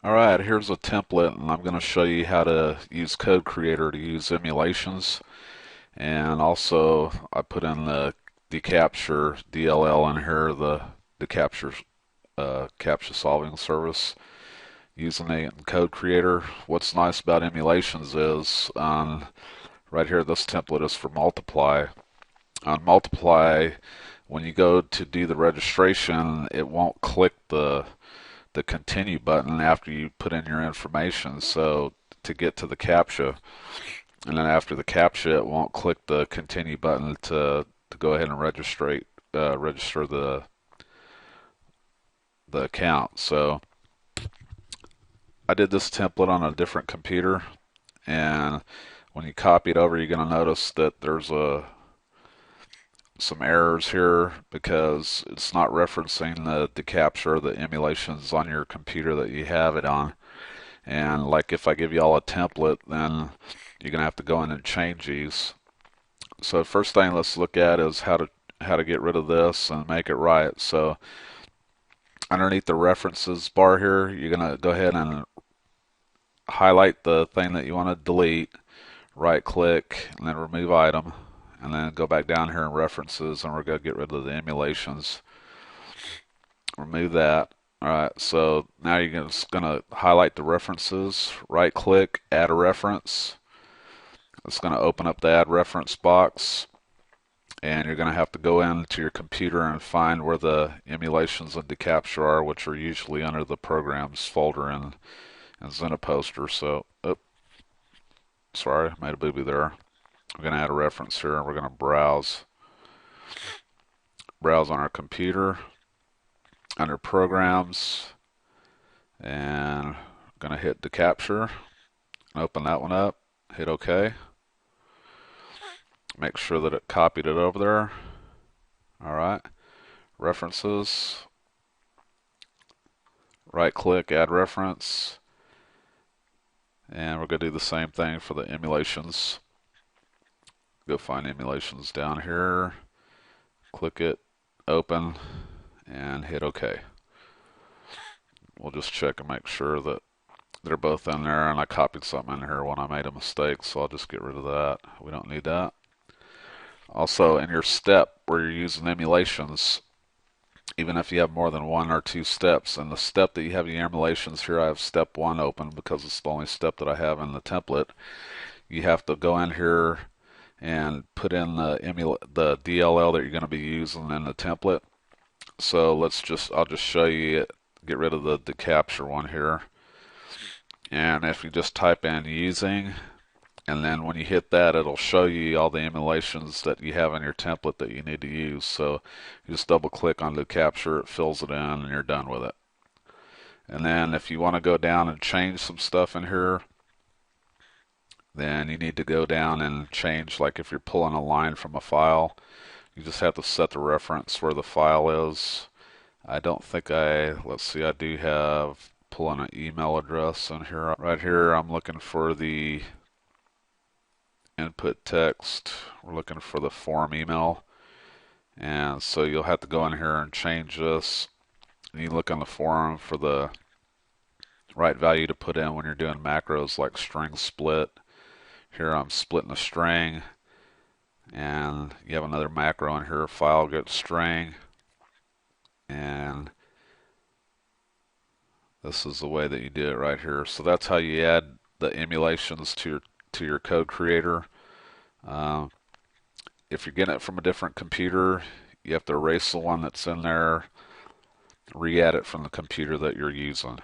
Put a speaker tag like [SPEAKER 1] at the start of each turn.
[SPEAKER 1] Alright, here's a template and I'm going to show you how to use Code Creator to use emulations. And also I put in the Decaptcha DLL in here, the Decaptcha captcha solving service using it in Code Creator. What's nice about emulations is right here this template is for multiply. On multiply, when you go to do the registration, it won't click the continue button after you put in your information. So to get to the CAPTCHA, and then after the CAPTCHA, it won't click the continue button to go ahead and register the account. So I did this template on a different computer, and when you copy it over, you're going to notice that there's some errors here because it's not referencing the Decaptcha or the emulations on your computer that you have it on. And like if I give you all a template, then you're gonna have to go in and change these. So first thing let's look at is how to get rid of this and make it right. So underneath the references bar here, you're gonna go ahead and highlight the thing that you want to delete, right click, and then remove item, and then go back down here in references, and we're going to get rid of the emulations. Remove that. Alright, so now you're just going to highlight the references, right click, add a reference. It's going to open up the add reference box, and you're going to have to go into your computer and find where the emulations and Decaptcha are, which are usually under the programs folder in Zennoposter. So, sorry, made a booby there. We're going to add a reference here, and we're going to browse on our computer under programs, and I'm going to hit Decaptcha and open that one up. Hit OK. Make sure that it copied it over there. Alright, references, right click, add reference, and we're going to do the same thing for the emulations. Go find emulations down here, click it, open, and hit OK. We'll just check and make sure that they're both in there, and I copied something in here when I made a mistake, so I'll just get rid of that. We don't need that. Also, in your step where you're using emulations, even if you have more than one or two steps, and the step that you have in your emulations here, I have step 1 open because it's the only step that I have in the template. You have to go in here and put in the DLL that you're going to be using in the template. So I'll just show you it. Get rid of the Decaptcha one here. And if you just type in using, and then when you hit that, it'll show you all the emulations that you have in your template that you need to use. So you just double click on Decaptcha, it fills it in, and you're done with it. And then if you want to go down and change some stuff in here, then you need to go down and change, like if you're pulling a line from a file, you just have to set the reference where the file is. I don't think let's see, I do have pulling an email address in here. Right here I'm looking for the input text. We're looking for the form email. And so you'll have to go in here and change this. And you look on the form for the right value to put in when you're doing macros like string split. Here I'm splitting a string, and you have another macro in here, file get string, and this is the way that you do it right here. So that's how you add the emulations to your code creator. If you're getting it from a different computer, you have to erase the one that's in there, re-add it from the computer that you're using.